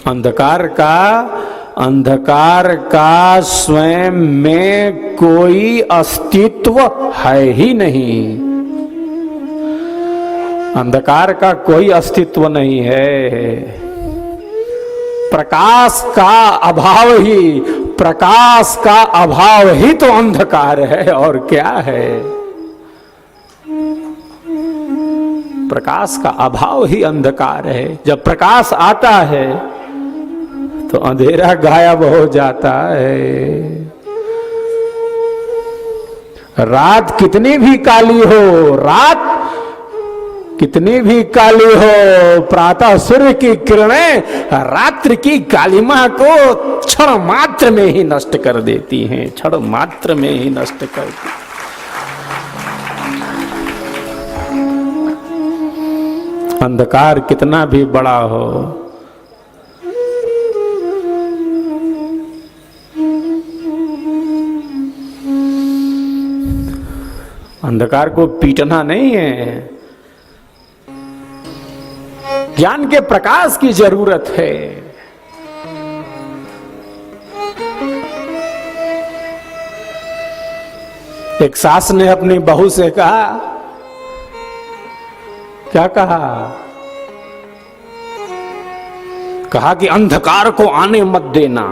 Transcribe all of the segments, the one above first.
अंधकार का स्वयं में कोई अस्तित्व है ही नहीं। अंधकार का कोई अस्तित्व नहीं है। प्रकाश का अभाव ही तो अंधकार है, और क्या है। प्रकाश का अभाव ही अंधकार है। जब प्रकाश आता है तो अंधेरा गायब हो जाता है। रात कितनी भी काली हो, प्रातः सूर्य की किरणें रात्रि की कालिमा को क्षण मात्र में ही नष्ट कर देती हैं, क्षण मात्र में ही नष्ट करती। अंधकार कितना भी बड़ा हो, अंधकार को पीटना नहीं है, ज्ञान के प्रकाश की जरूरत है। एक सास ने अपनी बहू से कहा, क्या कहा कि अंधकार को आने मत देना,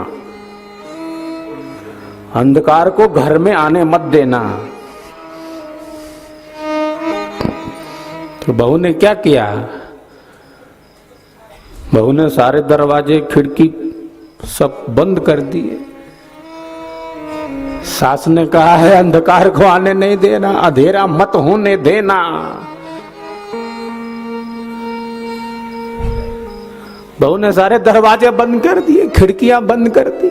अंधकार को घर में आने मत देना। तो बहू ने क्या किया, बहू ने सारे दरवाजे खिड़की सब बंद कर दिए। सास ने कहा है अंधकार को आने नहीं देना, अंधेरा मत होने देना। बहू ने सारे दरवाजे बंद कर दिए, खिड़कियां बंद कर दी।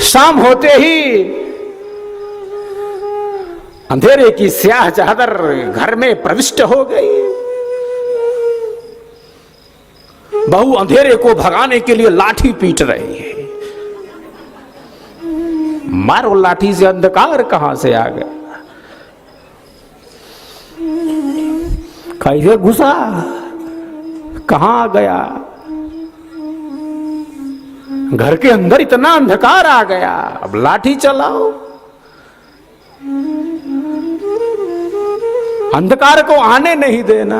शाम होते ही अंधेरे की स्याह चादर घर में प्रविष्ट हो गई। बहू अंधेरे को भगाने के लिए लाठी पीट रही है। मारो लाठी से, अंधकार कहां से आ गया, कैसे घुसा, कहां आ गया। घर के अंदर इतना अंधकार आ गया, अब लाठी चलाओ। अंधकार को आने नहीं देना।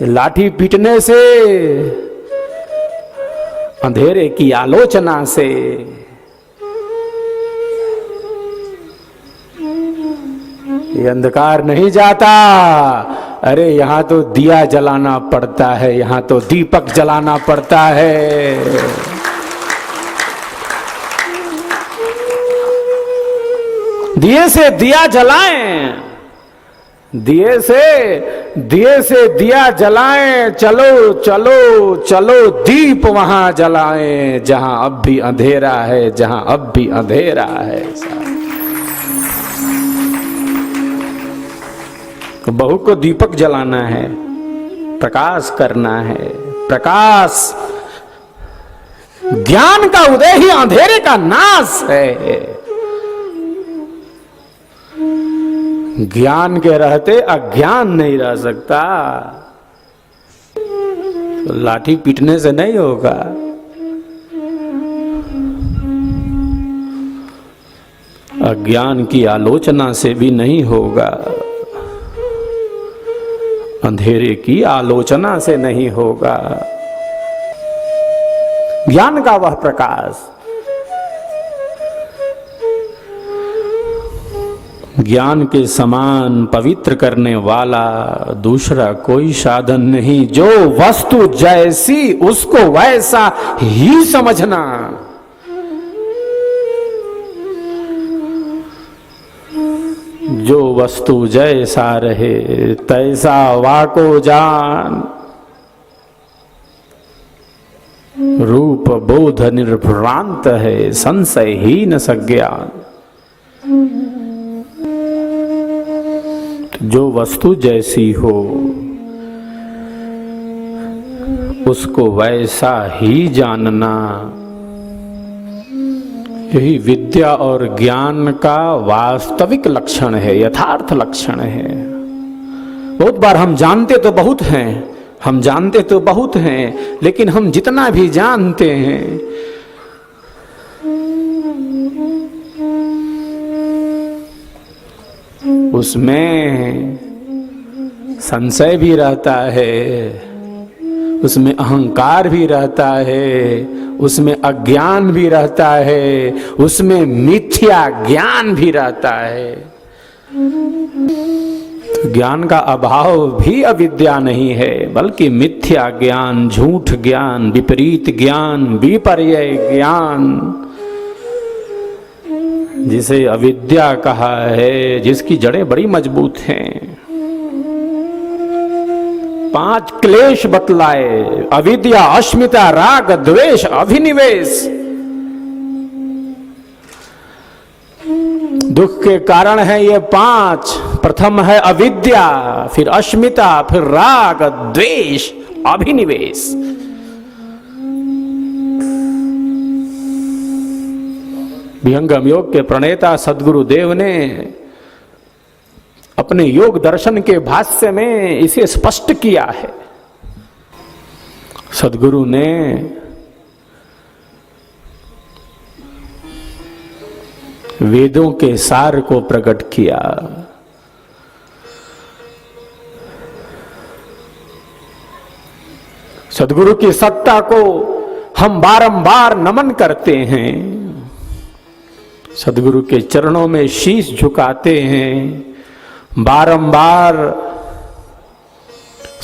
लाठी पीटने से, अंधेरे की आलोचना से ये अंधकार नहीं जाता। अरे यहां तो दिया जलाना पड़ता है, यहां तो दीपक जलाना पड़ता है। दिए से दिया जलाएं, दिए से दिया जलाएं, चलो चलो चलो दीप वहां जलाएं जहां अब भी अंधेरा है, जहां अब भी अंधेरा है। बहू को दीपक जलाना है, प्रकाश करना है। प्रकाश ज्ञान का उदय ही अंधेरे का नाश है। ज्ञान के रहते अज्ञान नहीं रह सकता। तो लाठी पीटने से नहीं होगा। अज्ञान की आलोचना से भी नहीं होगा, अंधेरे की आलोचना से नहीं होगा। ज्ञान का वह प्रकाश, ज्ञान के समान पवित्र करने वाला दूसरा कोई साधन नहीं। जो वस्तु जैसी उसको वैसा ही समझना। जो वस्तु जैसा रहे तैसा वाको जान। रूप बोध निर्भ्रांत है, संशयहीन सज्ञान। जो वस्तु जैसी हो उसको वैसा ही जानना, यही विद्या और ज्ञान का वास्तविक लक्षण है, यथार्थ लक्षण है। बहुत बार हम जानते तो बहुत हैं, हम जानते तो बहुत हैं, लेकिन हम जितना भी जानते हैं उसमें संशय भी रहता है, उसमें अहंकार भी रहता है, उसमें अज्ञान भी रहता है, उसमें मिथ्या ज्ञान भी रहता है। तो ज्ञान का अभाव भी अविद्या नहीं है, बल्कि मिथ्या ज्ञान, झूठ ज्ञान, विपरीत ज्ञान, विपर्यय ज्ञान, जिसे अविद्या कहा है, जिसकी जड़ें बड़ी मजबूत हैं। 5 क्लेश बतलाए, अविद्या, अस्मिता, राग, द्वेष, अभिनिवेश। दुख के कारण है ये 5। प्रथम है अविद्या, फिर अस्मिता, फिर राग, द्वेष, अभिनिवेश। विहंगम योग के प्रणेता सद्गुरु देव ने अपने योग दर्शन के भाष्य में इसे स्पष्ट किया है। सद्गुरु ने वेदों के सार को प्रकट किया। सद्गुरु की सत्ता को हम बारंबार नमन करते हैं, सद्गुरु के चरणों में शीश झुकाते हैं, बारंबार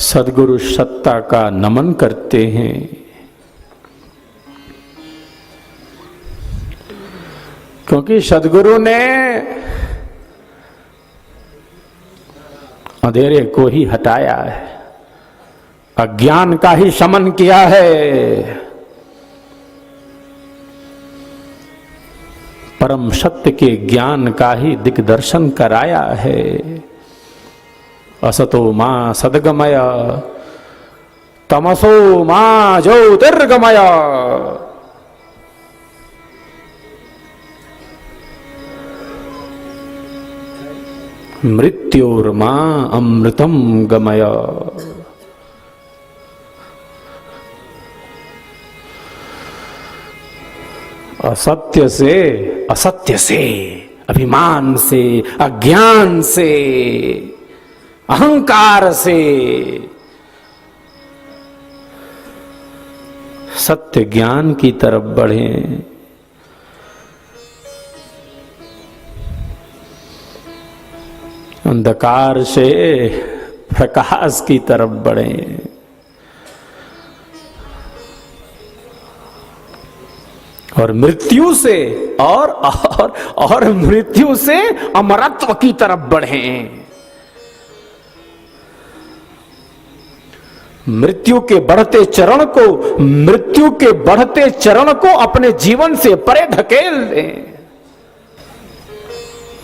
सद्गुरु सत्ता का नमन करते हैं। क्योंकि सद्गुरु ने अंधेरे को ही हटाया है, अज्ञान का ही शमन किया है, परम सत्य के ज्ञान का ही दिग्दर्शन कराया है। असतो मां सद्गमय, तमसो मां ज्योतिर्गमय। मृत्योर्मा अमृतम गमय। असत्य से, असत्य से, अभिमान से, अज्ञान से, अहंकार से सत्य ज्ञान की तरफ बढ़ें। अंधकार से प्रकाश की तरफ बढ़ें। और मृत्यु से और मृत्यु से अमरत्व की तरफ बढ़ें। मृत्यु के बढ़ते चरण को अपने जीवन से परे ढकेल दें।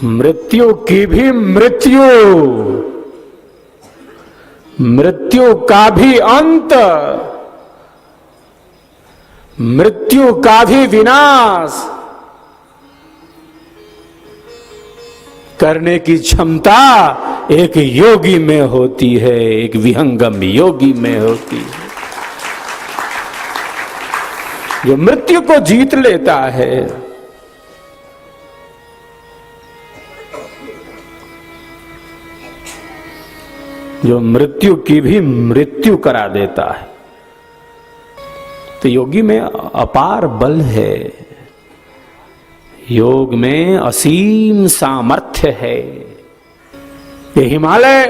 मृत्यु की भी मृत्यु का भी अंत, मृत्यु का भी विनाश करने की क्षमता एक योगी में होती है, एक विहंगम योगी में होती है, जो मृत्यु को जीत लेता है। जो मृत्यु की भी मृत्यु करा देता है। तो योगी में अपार बल है, योग में असीम सामर्थ्य है। ये हिमालय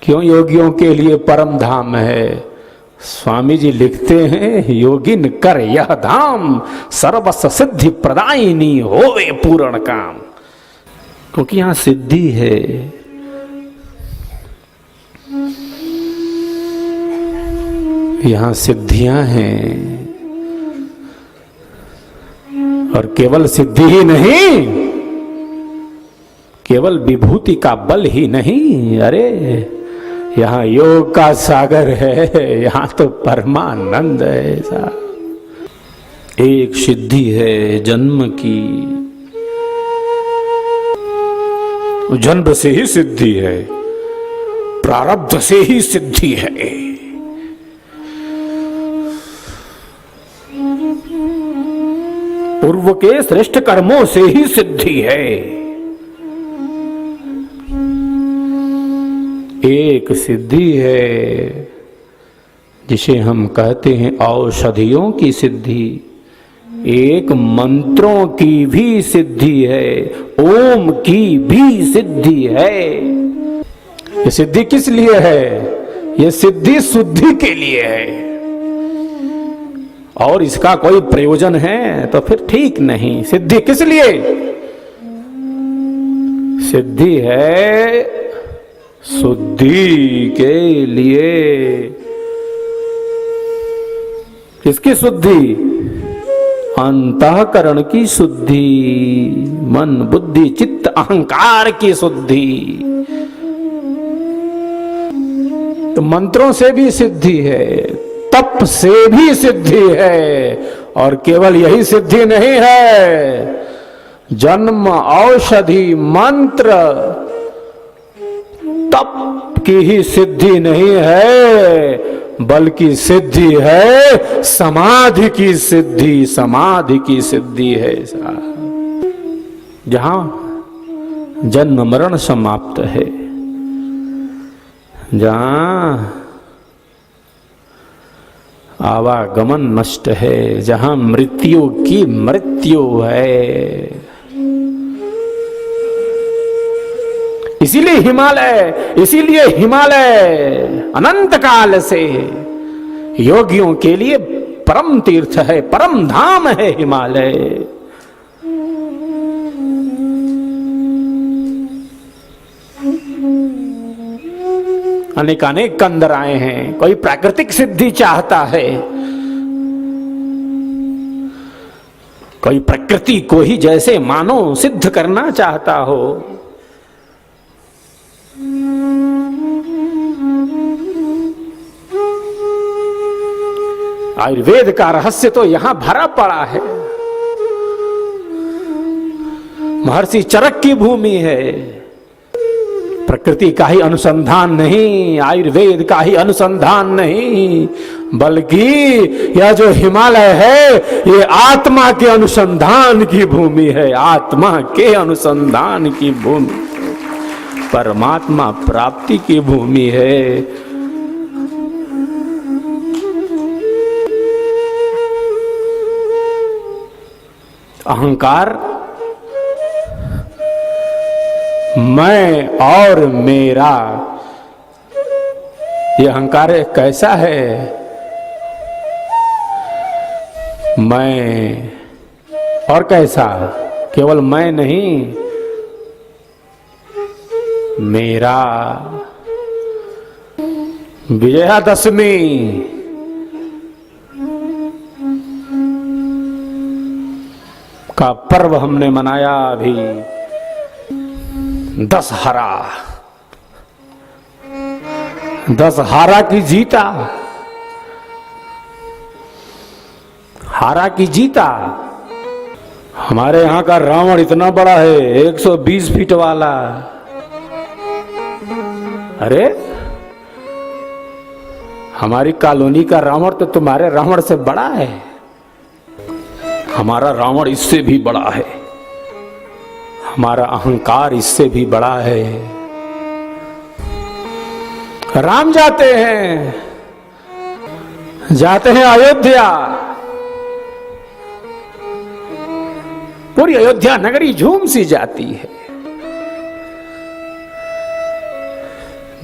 क्यों योगियों के लिए परम धाम है। स्वामी जी लिखते हैं, योगिन कर यह धाम सर्वस सिद्धि प्रदायिनी होवे पूर्ण काम। क्योंकि यहां सिद्धि है। यहां सिद्धियां हैं, और केवल सिद्धि ही नहीं, केवल विभूति का बल ही नहीं, अरे यहाँ योग का सागर है, यहाँ तो परमानंद है ऐसा। एक सिद्धि है जन्म की, जन्म से ही सिद्धि है, प्रारब्ध से ही सिद्धि है। पूर्व के श्रेष्ठ कर्मों से ही सिद्धि है। एक सिद्धि है जिसे हम कहते हैं औषधियों की सिद्धि, एक मंत्रों की भी सिद्धि है, ओम की भी सिद्धि है। ये सिद्धि किस लिए है? ये सिद्धि शुद्धि के लिए है। और इसका कोई प्रयोजन है तो फिर ठीक नहीं। सिद्धि किस लिए? सिद्धि है शुद्धि के लिए। किसकी शुद्धि? अंतःकरण की शुद्धि, मन बुद्धि चित्त अहंकार की शुद्धि। तो मंत्रों से भी सिद्धि है, तप से भी सिद्धि है, और केवल यही सिद्धि नहीं है, जन्म औषधि मंत्र तप की ही सिद्धि नहीं है, बल्कि सिद्धि है समाधि की सिद्धि। समाधि की सिद्धि है जहां जन्म मरण समाप्त है, जहां आवागमन नष्ट है, जहां मृत्यु की मृत्यु है। इसीलिए हिमालय अनंत काल से योगियों के लिए परम तीर्थ है, परम धाम है हिमालय। अनेक कंदर आए हैं। कोई प्राकृतिक सिद्धि चाहता है, कोई प्रकृति को ही जैसे मानो सिद्ध करना चाहता हो। आयुर्वेद का रहस्य तो यहां भरा पड़ा है। महर्षि चरक की भूमि है। प्रकृति का ही अनुसंधान नहीं, आयुर्वेद का ही अनुसंधान नहीं, बल्कि यह जो हिमालय है ये आत्मा के अनुसंधान की भूमि है। आत्मा के अनुसंधान की भूमि, परमात्मा प्राप्ति की भूमि है। अहंकार, मैं और मेरा, ये अहंकार कैसा है? मैं और कैसा? केवल मैं नहीं, मेरा। विजयादशमी का पर्व हमने मनाया अभी। दशहरा की जीता, हारा की जीता। हमारे यहां का रावण इतना बड़ा है, 120 फीट वाला। अरे हमारी कॉलोनी का रावण तो तुम्हारे रावण से बड़ा है। हमारा रावण इससे भी बड़ा है, हमारा अहंकार इससे भी बड़ा है। राम जाते हैं अयोध्या, पूरी अयोध्या नगरी झूम सी जाती है।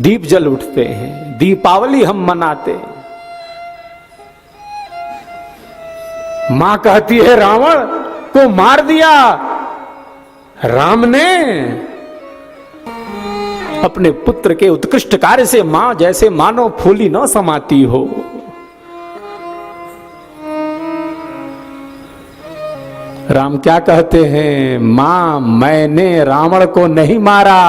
दीप जल उठते हैं, दीपावली हम मनाते हैं। मां कहती है रावण को मार दिया राम ने। अपने पुत्र के उत्कृष्ट कार्य से मां जैसे मानो फूली न समाती हो। राम क्या कहते हैं? मां, मैंने रावण को नहीं मारा,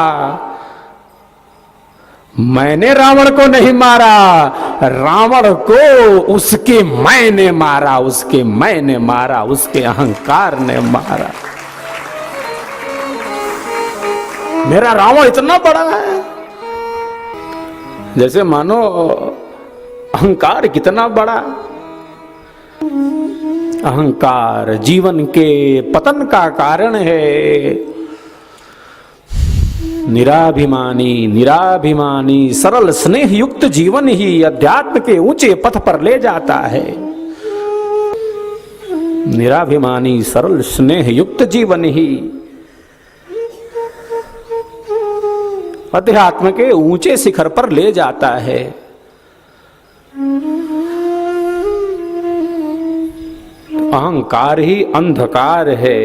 मैंने रावण को नहीं मारा, रावण को उसके मैंने मारा, उसके मैंने मारा, उसके अहंकार ने मारा। मेरा रावण इतना बड़ा है, जैसे मानो अहंकार कितना बड़ा। अहंकार जीवन के पतन का कारण है। निराभिमानी सरल स्नेह युक्त जीवन ही अध्यात्म के ऊंचे पथ पर ले जाता है। निराभिमानी सरल स्नेह युक्त जीवन ही अध्यात्म के ऊंचे शिखर पर ले जाता है। अहंकार ही अंधकार है,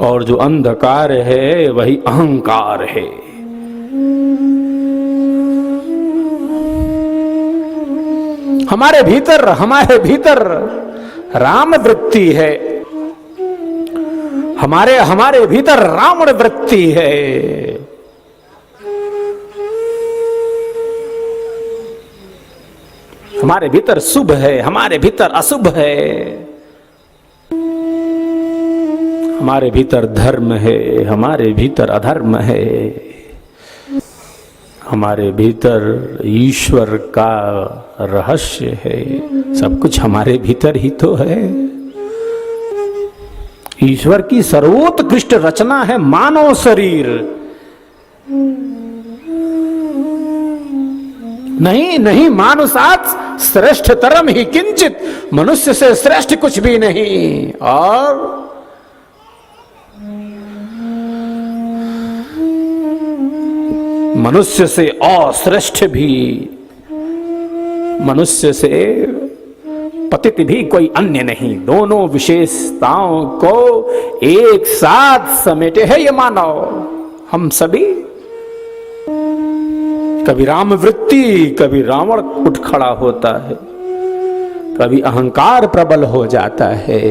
और जो अंधकार है वही अहंकार है। हमारे भीतर राम वृत्ति है, हमारे भीतर रावण वृत्ति है। हमारे भीतर शुभ है, हमारे भीतर अशुभ है, हमारे भीतर धर्म है, हमारे भीतर अधर्म है, हमारे भीतर ईश्वर का रहस्य है। सब कुछ हमारे भीतर ही तो है। ईश्वर की सर्वोत्कृष्ट रचना है मानव शरीर। नहीं मानुषात् श्रेष्ठतरम ही किंचित, मनुष्य से श्रेष्ठ कुछ भी नहीं। और मनुष्य से अश्रेष्ठ भी, मनुष्य से पतित भी कोई अन्य नहीं। दोनों विशेषताओं को एक साथ समेटे है ये मानव। हम सभी कभी राम वृत्ति, कभी रावण उठ खड़ा होता है, कभी अहंकार प्रबल हो जाता है।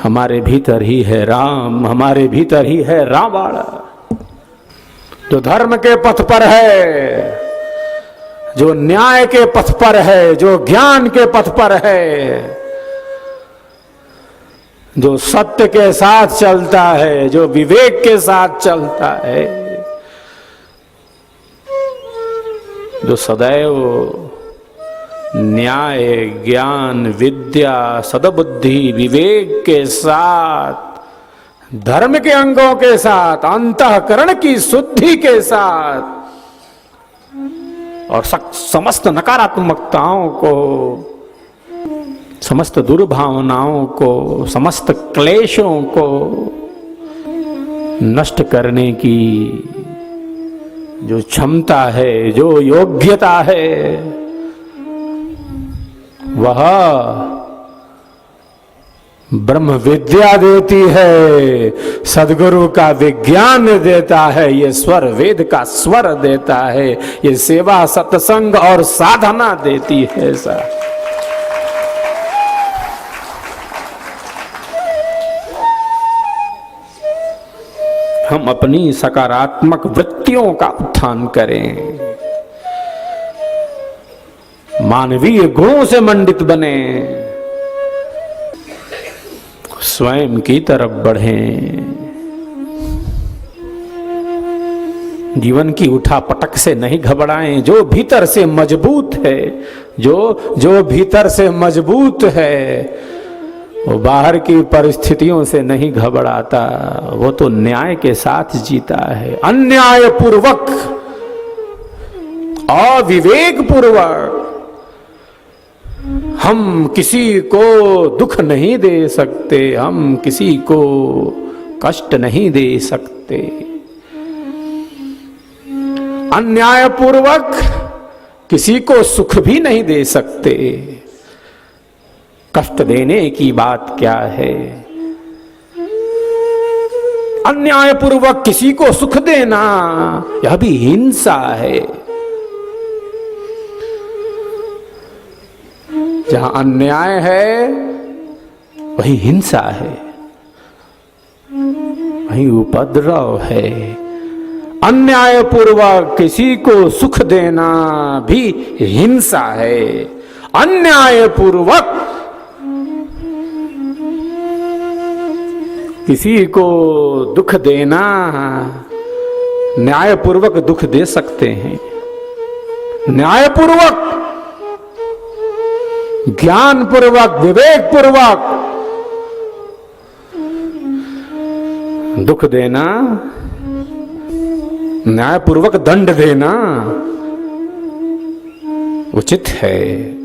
हमारे भीतर ही है राम, हमारे भीतर ही है रावण। जो धर्म के पथ पर है, जो न्याय के पथ पर है, जो ज्ञान के पथ पर है, जो सत्य के साथ चलता है, जो विवेक के साथ चलता है, जो सदैव न्याय, ज्ञान, विद्या, सद्बुद्धि, विवेक के साथ, धर्म के अंगों के साथ, अंतःकरण की शुद्धि के साथ और समस्त नकारात्मकताओं को, समस्त दुर्भावनाओं को, समस्त क्लेशों को नष्ट करने की जो क्षमता है, जो योग्यता है, वह ब्रह्म विद्या देती है, सदगुरु का विज्ञान देता है, ये स्वर वेद का स्वर देता है, ये सेवा सत्संग और साधना देती है। सर हम अपनी सकारात्मक वृत्तियों का उत्थान करें, मानवीय गुणों से मंडित बने, स्वयं की तरफ बढ़ें, जीवन की उठापटक से नहीं घबराएं। जो भीतर से मजबूत है, जो भीतर से मजबूत है, वो बाहर की परिस्थितियों से नहीं घबराता, वो तो न्याय के साथ जीता है। अन्याय पूर्वक, अविवेक पूर्वक हम किसी को दुख नहीं दे सकते, हम किसी को कष्ट नहीं दे सकते। अन्यायपूर्वक किसी को सुख भी नहीं दे सकते। कष्ट देने की बात क्या है? अन्यायपूर्वक किसी को सुख देना, यह भी हिंसा है। जहां अन्याय है वही हिंसा है। वही उपद्रव है। अन्याय पूर्वक किसी को सुख देना भी हिंसा है। अन्याय पूर्वक किसी को दुख देना, न्यायपूर्वक दुख दे सकते हैं, न्यायपूर्वक, ज्ञानपूर्वक, विवेकपूर्वक दुख देना, न्यायपूर्वक दंड देना उचित है।